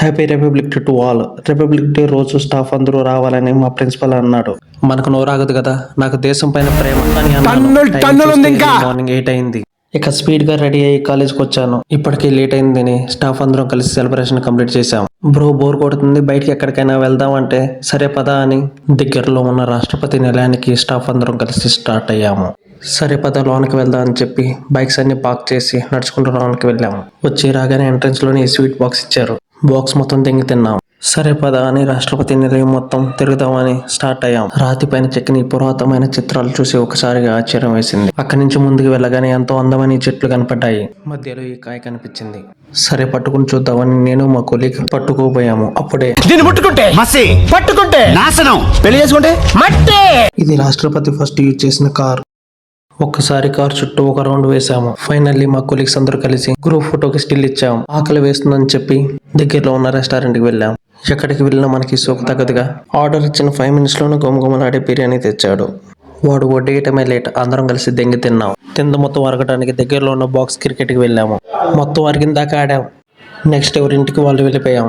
Happy republic day to all. Republic day రోజు staff అందరూ రావాలని మా ప్రిన్సిపల్ అన్నాడు. మనకు నోరాగదు కదా, నాకు దేశం పైన ప్రేమ అని అన్నాను. మార్నింగ్ 8 అయింది. ఇక స్పీడ్ గా రెడీ అయ్యి కాలేజ్కి వచ్చాను. ఇప్పటికే లేట్ అయిందని స్టాఫ్ అందరం కలిసి సెలబ్రేషన్ కంప్లీట్ చేశాం. బ్రో బోర్ కొడుతుంది, బయటికి ఎక్కడికైనా వెళ్దాం అంటే సరే పదా అని దగ్గరలో ఉన్న రాష్ట్రపతి నిలయానికి స్టాఫ్ అందరం కలిసి స్టార్ట్ అయ్యాము. సరే పద లోనికి వెళ్దాం అని చెప్పి బైక్స్ అన్ని పార్క్ చేసి నడుచుకుంటూ లోనికి వెళ్ళాము. వచ్చి రాగానే ఎంట్రన్స్ లోని స్వీట్ బాక్స్ ఇచ్చారు. బాక్స్ మొత్తం తెంగి తిన్నాం. సరే పద అని రాష్ట్రపతి నిలయం మొత్తం తిరుగుదామని స్టార్ట్ అయ్యాం. రాతి పైన చెక్కిన పురాతనమైన చిత్రాలు చూసి ఒకసారిగా ఆశ్చర్యం వేసింది. అక్కడి నుంచి ముందుకు వెళ్ళగానే ఎంతో అందమైన చెట్లు కనపడ్డాయి. మధ్యలో ఈ కాయ కనిపించింది. సరే పట్టుకుని చూద్దామని నేను మా కొలీగ్ పట్టుకోపోయాము. అప్పుడే పట్టుకుంటే నాశనం, పెళ్లి చేసుకుంటే మట్టి. ఇది రాష్ట్రపతి ఫస్ట్ యూజ్ చేసిన కార్. ఒక్కసారి కార్ చుట్టూ ఒక రౌండ్ వేసాము. ఫైనల్లీ మా కొలీగ్స్ అందరూ కలిసి గ్రూప్ ఫోటోకి స్టిల్ ఇచ్చాము. ఆకలి వేస్తుందని చెప్పి దగ్గరలో ఉన్న రెస్టారెంట్కి వెళ్ళాం. ఎక్కడికి వెళ్ళినా మనకి సోకు తగ్గదుగా. ఆర్డర్ ఇచ్చిన 5 minutes లోనే గుమగుమలాడే బిర్యానీ తెచ్చాడు. వాడు వడ్డేయటమే లేట్. అందరం కలిసి దెంగి తిన్నాం. తింద మొత్తం అరగడానికి దగ్గరలో ఉన్న బాక్స్ క్రికెట్కి వెళ్ళాము. మొత్తం అరిగిన దాకా ఆడాం. నెక్స్ట్ ఎవరింటికి వాళ్ళు వెళ్ళిపోయాం.